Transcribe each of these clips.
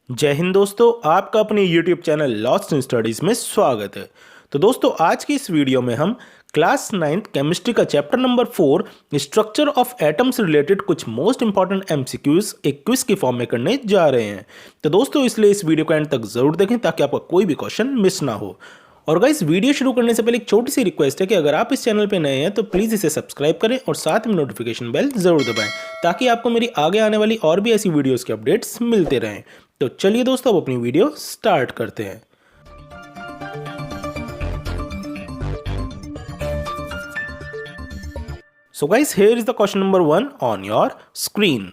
जय हिंद दोस्तों, आपका अपने YouTube channel lost in studies में स्वागत है। तो दोस्तों, आज की इस वीडियो में हम क्लास 9th केमिस्ट्री का chapter number 4 structure of atom से रिलेटेड कुछ मोस्ट इंपॉर्टेंट एमसीक्यूज एक क्विज की फॉर्म में करने जा रहे हैं। तो दोस्तों, इसलिए इस वीडियो को एंड तक जरूर देखें ताकि आपका कोई भी क्वेश्चन मिस ना हो। और गाइस, वीडियो शुरू करने से पहले एक छोटी सी रिक्वेस्ट है कि अगर आप इस चैनल पे नए हैं तो प्लीज़ इसे सब्सक्राइब करें और साथ में नोटिफिकेशन बेल जरूर दबाएं ताकि आपको मेरी आगे आने वाली और भी ऐसी वीडियोस के अपडेट्स मिलते रहें। तो चलिए दोस्तों, अब अपनी वीडियो स्टार्ट करते हैं। So guys, here is the question number 1 on your screen.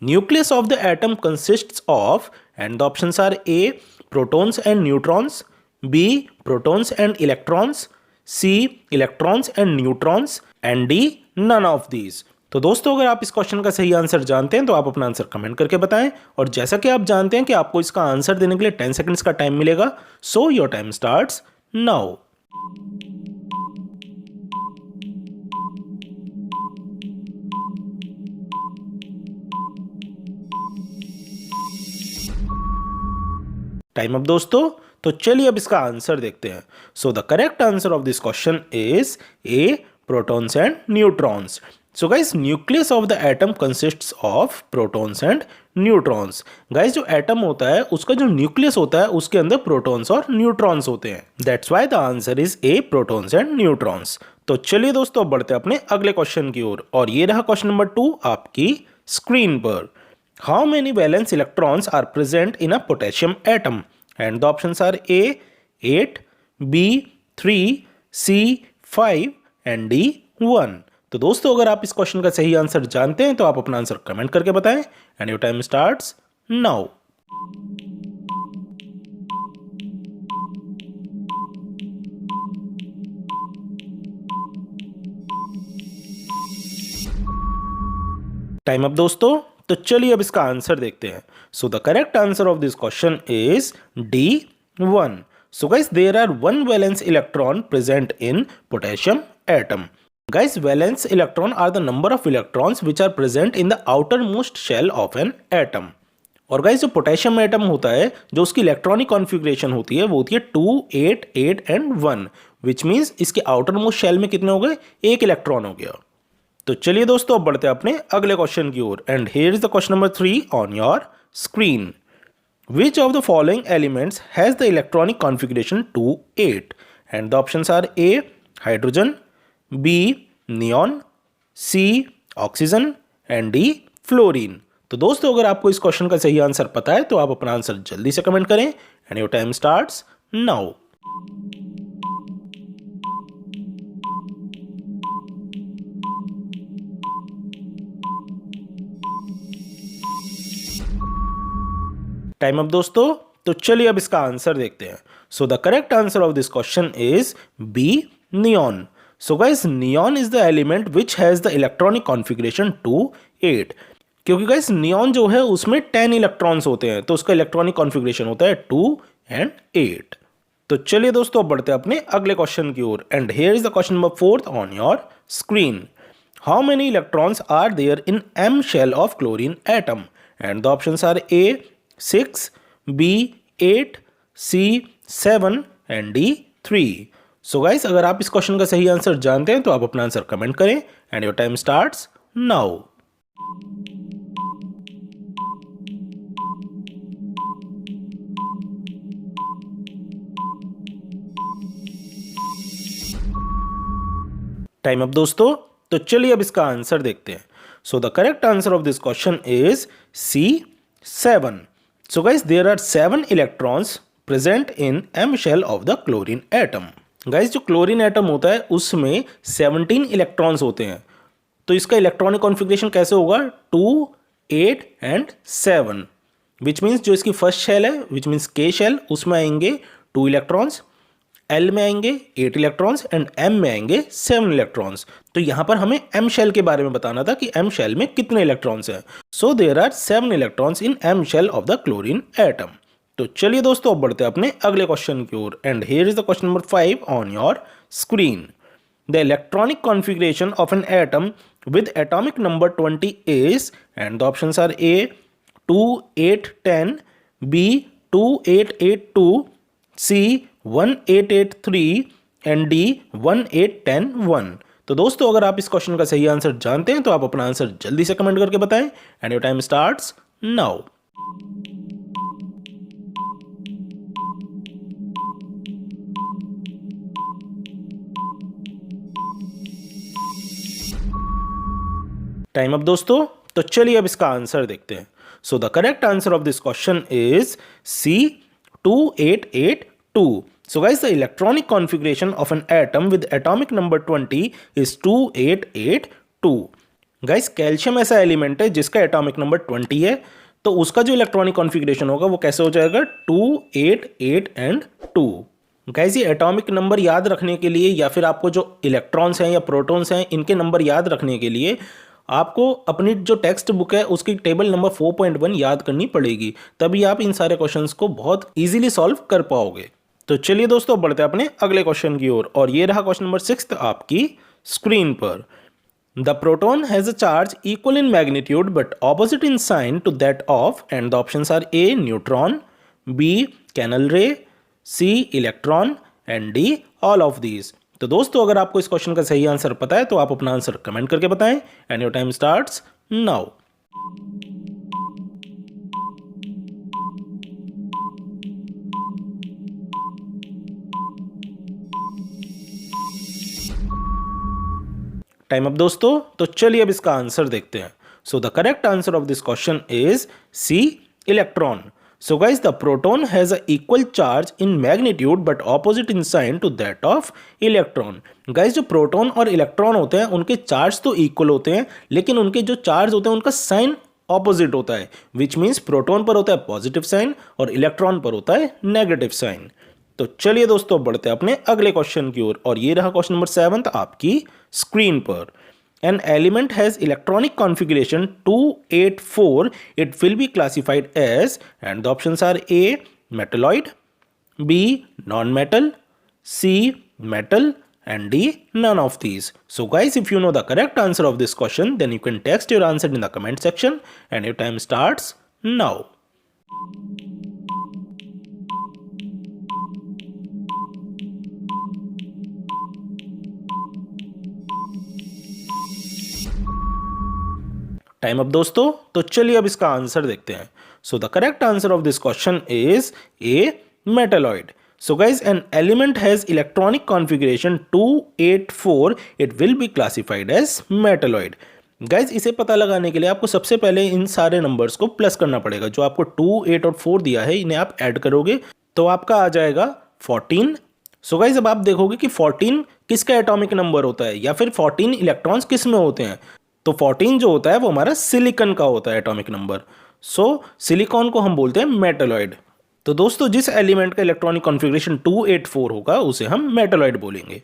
Nucleus of the atom consists of, and the options are A, protons and neutrons, B, protons and electrons, C, electrons and neutrons, and D, none of these. तो दोस्तों, अगर आप इस question का सही answer जानते हैं तो आप अपना आंसर कमेंट करके बताएं। और जैसा कि आप जानते हैं कि आपको इसका आंसर देने के लिए 10 सेकंड्स का टाइम मिलेगा, so your time starts now. Time up दोस्तों। तो चलिए अब इसका आंसर देखते हैं। So the correct answer of this question is A, protons and neutrons. So guys, nucleus of the atom consists of protons and neutrons. Guys, जो atom होता है उसका जो न्यूक्लियस होता है उसके अंदर प्रोटॉन्स और न्यूट्रॉन्स होते हैं। That's why the answer is a, protons and neutrons. तो चलिए दोस्तों, अब बढ़ते हैं अपने अगले क्वेश्चन की ओर। और ये रहा क्वेश्चन नंबर 2 आपकी स्क्रीन पर। How many valence electrons are present in a potassium atom? And the options are A, 8, B, 3, C, 5 and D, 1। तो दोस्तों, अगर आप इस क्वेश्चन का सही आंसर जानते हैं तो आप अपना आंसर कमेंट करके बताएं and your time starts now. Time up दोस्तों। तो चलिए अब इसका आंसर देखते हैं। So the correct answer of this question is D, 1। So guys, there are 1 valence electron present in potassium atom. Guys, valence electron are the number of electrons which are present in the outermost shell of an atom. और guys, जो potassium atom होता है, जो उसकी electronic configuration होती है वो होती है 2, 8, 8 एंड 1, विच मीन्स इसके आउटर मोस्ट शेल में कितने हो गए? एक इलेक्ट्रॉन हो गया। तो चलिए दोस्तों, अब बढ़ते हैं अपने अगले क्वेश्चन की ओर। And here is the question number 3 on your screen. Which of the following elements has the electronic configuration 2, 8? And the options are A, hydrogen, B, neon, C, oxygen and D, fluorine. तो दोस्तों, अगर आपको इस question का सही answer पता है तो आप अपना आंसर जल्दी से कमेंट करें and your time starts now. Time up दोस्तों। तो चलिए अब इसका आंसर देखते हैं। So the correct answer of this question is B, neon. So guys, neon is the element which has the electronic configuration 2, 8। क्योंकि गाइस, नियॉन जो है उसमें 10 इलेक्ट्रॉन्स होते हैं, तो उसका इलेक्ट्रॉनिक कॉन्फ़िगरेशन होता है 2 एंड 8। तो चलिए दोस्तों, अब बढ़ते हैं अपने अगले क्वेश्चन की ओर। And here is the question number 4 on your screen. How many electrons are there in M shell of chlorine atom? And the options are A, 6, B, 8, C, 7 and D, 3। So guys, अगर आप इस question का सही answer जानते हैं तो आप अपना आंसर कमेंट करें and your time starts now. Time up दोस्तों। तो चलिए अब इसका आंसर देखते हैं। So the correct answer of this question is C, 7। So guys, there are 7 electrons present in M shell of the chlorine atom. Guys, जो chlorine atom होता है उसमें 17 इलेक्ट्रॉन्स होते हैं। तो इसका इलेक्ट्रॉनिक कॉन्फ़िगरेशन कैसे होगा? 2, 8 एंड 7, विच मीन्स जो इसकी फर्स्ट शेल है, विच मीन्स के शेल, उसमें आएंगे 2 इलेक्ट्रॉन्स, एल में आएंगे 8 इलेक्ट्रॉन्स एंड एम में आएंगे 7 इलेक्ट्रॉन्स। तो यहाँ पर हमें एम शेल के बारे में बताना था कि एम शेल में कितने इलेक्ट्रॉन्स हैं। So there are 7 electrons in M shell of the chlorine atom. तो चलिए दोस्तों, अब बढ़ते हैं अपने अगले क्वेश्चन की ओर। And here is the question number 5 on your screen. The electronic configuration of an atom with atomic number 20 is, and the options are A, 2, 8, 10, B 2882, C 1883 and D 18101। तो दोस्तों अगर आप इस क्वेश्चन का सही आंसर जानते हैं तो आप अपना आंसर जल्दी से कमेंट करके बताएं and your time starts now. Time up दोस्तों, तो चलिए अब इसका आंसर देखते हैं। So the correct answer of this question is C 2882। So guys, the electronic configuration of an atom with atomic number 20 is 2882. Guys, calcium ऐसा element है जिसका एटॉमिक नंबर 20 है, तो उसका जो इलेक्ट्रॉनिक कॉन्फ़िगरेशन होगा वो कैसे हो जाएगा 288 एंड 2। गाइस, ये एटॉमिक नंबर याद रखने के लिए या फिर आपको जो इलेक्ट्रॉन्स हैं या प्रोटॉन्स हैं इनके नंबर याद रखने के लिए आपको अपनी जो टेक्स्ट बुक है उसकी टेबल नंबर 4.1 याद करनी पड़ेगी, तभी आप इन सारे क्वेश्चंस को बहुत इजीली सॉल्व कर पाओगे। तो चलिए दोस्तों बढ़ते हैं अपने अगले क्वेश्चन की ओर, और ये रहा क्वेश्चन नंबर 6 आपकी स्क्रीन पर। The proton has a charge equal in magnitude but opposite in sign to that of, and the options are A neutron, B canal ray, C electron and D all of these. तो दोस्तों अगर आपको इस question का सही answer पता है तो आप अपना आंसर कमेंट करके बताएं and your time starts now. Time up दोस्तों, तो चलिए अब इसका आंसर देखते हैं। So the correct answer of this question is C electron. So guys, the proton has a equal charge in magnitude but opposite in sign to that of electron. Guys, जो proton और electron होते हैं उनके charge तो equal होते हैं, लेकिन उनके जो चार्ज होते हैं उनका साइन ऑपोजिट होता है, विच मीन्स प्रोटॉन पर होता है पॉजिटिव साइन और इलेक्ट्रॉन पर होता है नेगेटिव साइन। तो चलिए दोस्तों बढ़ते हैं अपने अगले क्वेश्चन की ओर, और ये रहा क्वेश्चन नंबर 7 आपकी स्क्रीन पर। An element has electronic configuration 284, it will be classified as, and the options are A metalloid, B non-metal, C metal and D none of these. So guys, if you know the correct answer of this question, then you can text your answer in the comment section and your time starts now. Time up दोस्तों, तो चलिए अब इसका answer देखते हैं। So the correct answer of this question is A metalloid. So guys, an element has electronic configuration 284, it will be classified as metalloid. Guys, इसे पता लगाने के लिए आपको सबसे पहले इन सारे नंबर्स को प्लस करना पड़ेगा। जो आपको 2, 8 और 4 दिया है इन्हें आप ऐड करोगे तो आपका आ जाएगा 14। सो गाइज, अब आप देखोगे कि 14 किसका एटॉमिक नंबर होता है या फिर 14 इलेक्ट्रॉन्स किस में होते हैं। तो 14 जो होता है वो हमारा सिलिकॉन का होता है एटॉमिक नंबर। सो सिलिकॉन को हम बोलते हैं मेटालॉइड। तो दोस्तों जिस एलिमेंट का इलेक्ट्रॉनिक कॉन्फ़िगरेशन 284 होगा उसे हम मेटालॉइड बोलेंगे।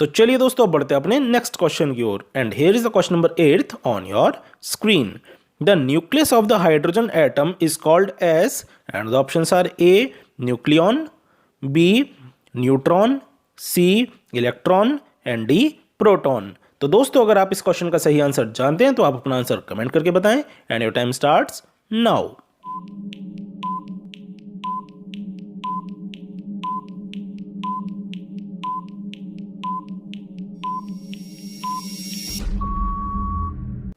तो चलिए दोस्तों अब बढ़ते हैं अपने नेक्स्ट क्वेश्चन की ओर, and here is the question number 8 on your screen. The nucleus of the hydrogen atom is called as, and the options are A nucleon, B neutron, C electron and D proton. तो दोस्तों अगर आप इस question का सही answer जानते हैं तो आप अपना आंसर कमेंट करके बताएं and your time starts now.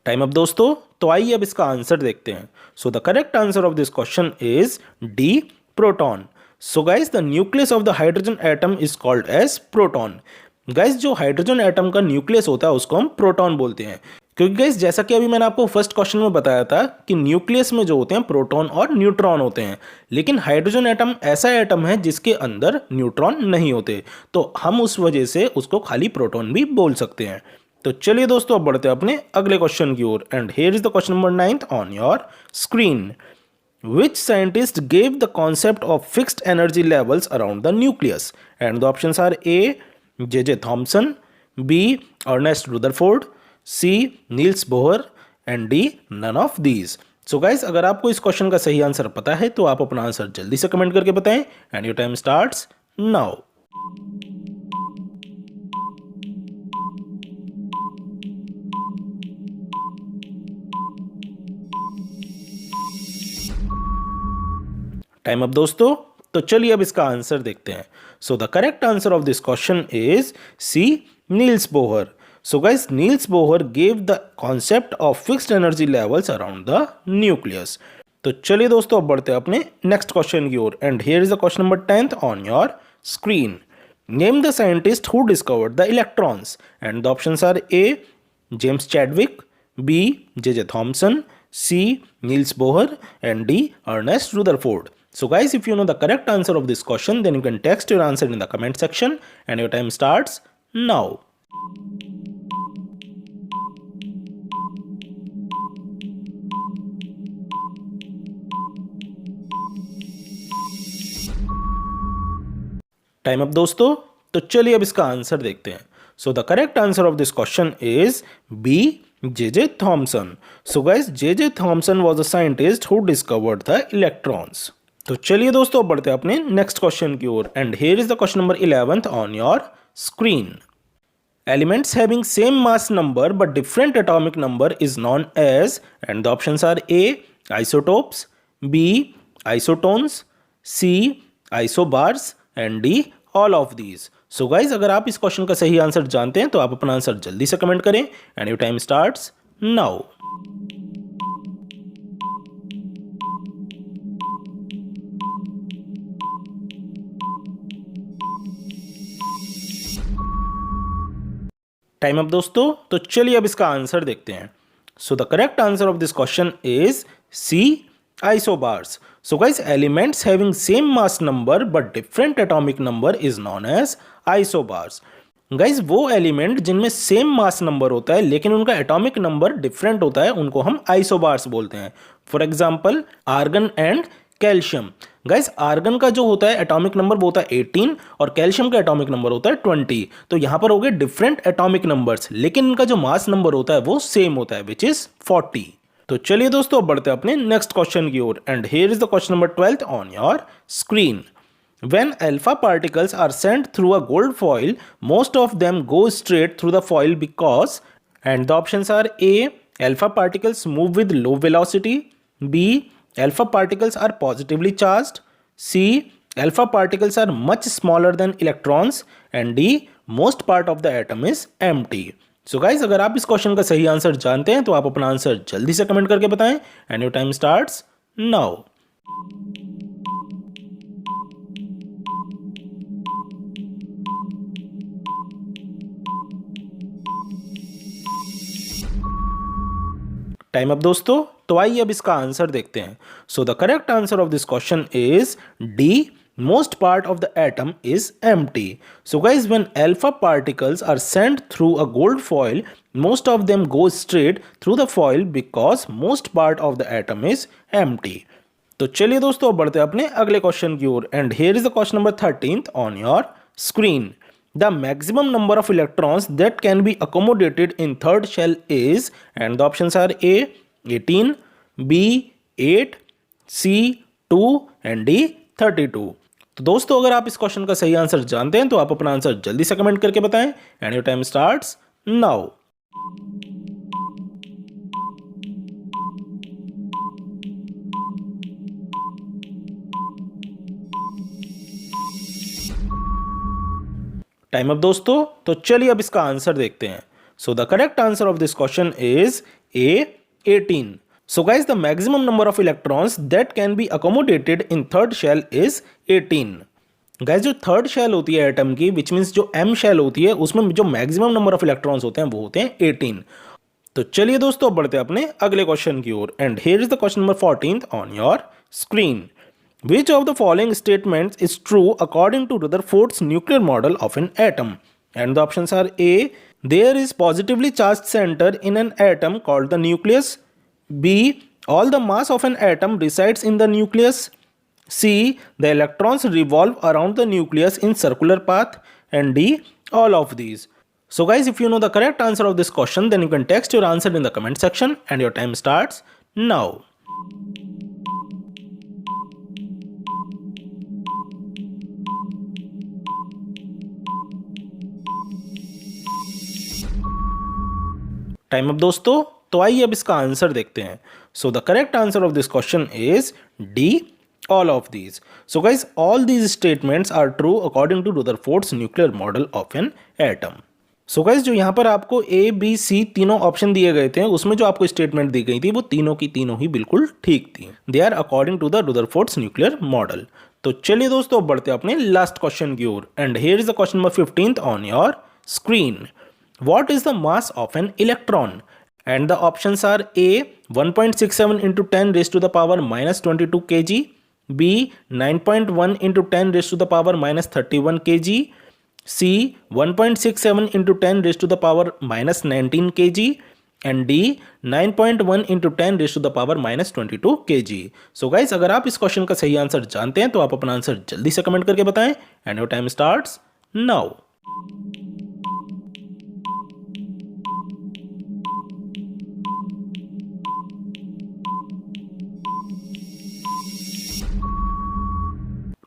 Time up दोस्तों, तो आइए अब इसका आंसर देखते हैं। So the correct answer of this question is D proton. So guys, the nucleus of the hydrogen atom is called as proton. Guys, जो hydrogen atom का nucleus होता है उसको हम प्रोटॉन बोलते हैं, क्योंकि गाइस जैसा कि अभी मैंने आपको फर्स्ट क्वेश्चन में बताया था कि न्यूक्लियस में जो होते हैं प्रोटॉन और न्यूट्रॉन होते हैं, लेकिन हाइड्रोजन एटम ऐसा एटम है जिसके अंदर न्यूट्रॉन नहीं होते, तो हम उस वजह से उसको खाली प्रोटॉन भी बोल सकते हैं। तो चलिए दोस्तों अब बढ़ते हैं अपने अगले क्वेश्चन की ओर, and here is the question number 9 on your screen. Which scientist gave the concept of fixed energy levels around the nucleus? And the options are A. J.J. Thomson, B. Ernest Rutherford, C. Niels Bohr and D. None of these. So guys, अगर आपको इस question का सही answer पता है तो आप अपना आंसर जल्दी से कमेंट करके बताएं and your time starts now. Time up दोस्तों, तो चलिए अब इसका आंसर देखते हैं। So the correct answer of this question is C, Niels Bohr. So guys, Niels Bohr gave the concept of fixed energy levels around the nucleus. तो चलिए दोस्तों, अब बढ़ते हैं अपने नेक्स्ट क्वेश्चन की ओर, and here is the question number 10th on your screen. Name the scientist who discovered the electrons, and the options are A, James Chadwick, B, J Thomson, C, Niels Bohr, and D, Ernest Rutherford. So guys, if you know the correct answer of this question, then you can text your answer in the comment section, and your time starts now. Time up दोस्तों, तो चलिए अब इसका answer देखते हैं। So the correct answer of this question is B, J.J. Thomson. So guys, J.J. Thomson was a scientist who discovered the electrons. तो चलिए दोस्तों, बढ़ते हैं अपने नेक्स्ट क्वेश्चन की ओर, and here is the question number 11th on your screen. Elements having same mass number but different atomic number is known as, and the options are A, isotopes, B, isotones, C, isobars, and D, all of these. So guys, अगर आप इस question का सही answer जानते हैं तो आप अपना आंसर जल्दी से कमेंट करें, and your time starts now. Time up दोस्तों, तो चलिए अब इसका आंसर देखते हैं। So the correct answer of this question is C, isobars. So guys, elements having same mass number but different atomic number is known as isobars. Guys, वो element जिनमें same mass number होता है लेकिन उनका atomic number different होता है, उनको हम आइसोबार्स बोलते हैं। For example, argon and calcium. Guys, argon का जो होता है एटॉमिक नंबर वो होता है 18 और कैल्शियम का एटॉमिक नंबर होता है 20। तो यहां पर हो गए डिफरेंट एटॉमिक नंबर्स, लेकिन इनका जो मास नंबर होता है वो सेम होता है, विच इज 40। तो चलिए दोस्तों, बढ़ते हैं अपने नेक्स्ट क्वेश्चन की ओर, and here is the question number 12th on your screen. When alpha particles are sent through a gold foil, most of them go straight through the foil because, and the options are A, alpha particles move with low velocity, B, alpha particles are positively charged, C, alpha particles are much smaller than electrons, and D, most part of the atom is empty. So guys, अगर आप इस question का सही answer जानते हैं तो आप अपना आंसर जल्दी से कमेंट करके बताएं, and your time starts now. Time up दोस्तों, तो आइए अब इसका आंसर देखते हैं। So the correct answer of this question is D, most part of the atom is empty. So guys, when alpha particles are sent through a gold foil, most of them go straight through the foil because most part of the atom is empty. तो चलिए दोस्तों, बढ़ते हैं अपने अगले question की ओर, and here is the question number 13th on your screen. The maximum number of electrons that can be accommodated in third shell is, and the options are A, 18, B, 8, C, 2, and D, 32. तो दोस्तों, अगर आप इस question का सही answer जानते हैं तो आप अपना आंसर जल्दी से कमेंट करके बताएं, and your time starts now. Time up दोस्तों, तो चलिए अब इसका आंसर देखते हैं। So the correct answer of this question is A, 18. So guys, the maximum number of electrons that can be accommodated in third shell is 18. Guys, जो third shell होती है एटम की, विच मीन्स जो M shell होती है, उसमें जो maximum number of electrons होते हैं वो होते हैं 18। तो चलिए दोस्तों, बढ़ते हैं अपने अगले क्वेश्चन की ओर, and here is the question number 14th on your screen. Which of the following statements is true according to Rutherford's nuclear model of an atom? And the options are A, there is positively charged center in an atom called the nucleus. B, all the mass of an atom resides in the nucleus. C, the electrons revolve around the nucleus in circular path. And D, all of these. So guys, if you know the correct answer of this question, then you can text your answer in the comment section, and your time starts now. Time up दोस्तों, तो आइए अब इसका answer देखते हैं। So the correct answer of this question is D, all of these? So guys, all these statements are true according to Rutherford's nuclear model of an atom. So guys जो यहाँ पर आपको ए बी सी तीनों option दिए गए थे उसमें जो आपको स्टेटमेंट दी गई थी वो तीनों की तीनों ही बिल्कुल ठीक थी. They are according to the Rutherford's nuclear model. तो चलिए दोस्तों बढ़ते हैं अपने लास्ट क्वेश्चन की ओर. And here is the question number 15 on your screen. What is the mass of an electron? And the options are A 1.67 into 10 raised to the power minus 22 kg, B 9.1 into 10 raised to the power minus 31 kg, C 1.67 into 10 raised to the power minus 19 kg, and D 9.1 into 10 raised to the power minus 22 kg. So guys, अगर आप इस question का सही answer जानते हैं तो आप अपना आंसर जल्दी से कमेंट करके बताएं. And your time starts now.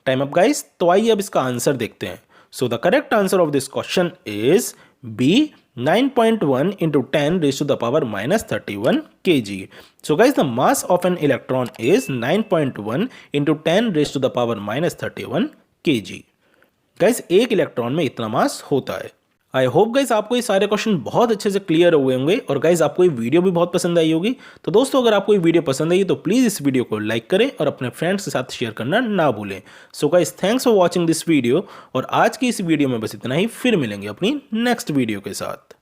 Time up guys. तो आइए अब इसका आंसर देखते हैं. So the correct answer of this question is B 9.1 into 10 raised to the power minus 31 kg. So guys, the mass of an electron is 9.1 into 10 raised to the power minus 31 kg. Guys, एक electron में इतना मास होता है. I hope guys आपको ये सारे question बहुत अच्छे से क्लियर हुए होंगे और गाइज आपको ये वीडियो भी बहुत पसंद आई होगी. तो दोस्तों अगर आपको ये वीडियो पसंद आई तो प्लीज़ इस वीडियो को लाइक करें और अपने फ्रेंड्स के साथ शेयर करना ना भूलें. So guys thanks for watching this video. और आज की इस वीडियो में बस इतना ही. फिर मिलेंगे अपनी नेक्स्ट वीडियो के साथ.